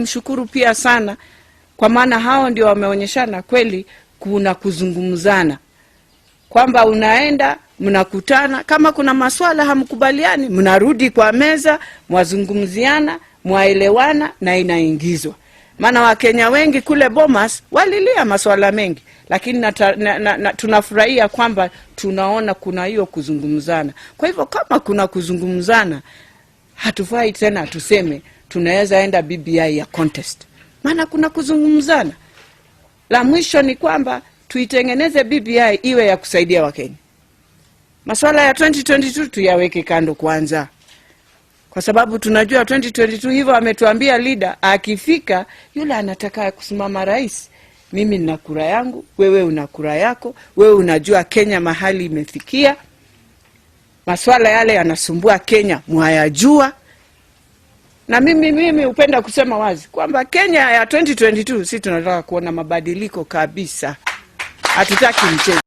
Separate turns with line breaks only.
Mshukuru pia sana kwa maana hao ndio wameonyeshana kweli kuna kuzungumzana. Kwamba unaenda, mnakutana, kama kuna maswala hamkubaliani, mnarudi kwa meza, mwazungumziana, mwaelewana na inaingizwa. Maana Wakenya wengi kule Bomas walilia maswala mengi, lakini tunafurahia kwamba tunaona kuna hiyo kuzungumzana. Kwa hivyo kama kuna kuzungumzana, hatufai tena tuseme tunaweza enda BBI ya contest. Maana kuna kuzungumzana. La mwisho ni kwamba tuitengeneze BBI iwe ya kusaidia Wakenya. Maswala ya 2022 tuyaweke kando kwanza. Kwa sababu tunajua 2022 hivyo ametuambia leader akifika yule anataka kusimama rais. Mimi nina kura yangu, wewe una kura yako, wewe unajua Kenya mahali imefikia. Maswala yale yanasumbua Kenya mwayajua. Na mimi upenda kusema wazi kwamba Kenya ya 2022 si tunataka kuona mabadiliko kabisa. Hatutaki mchezo.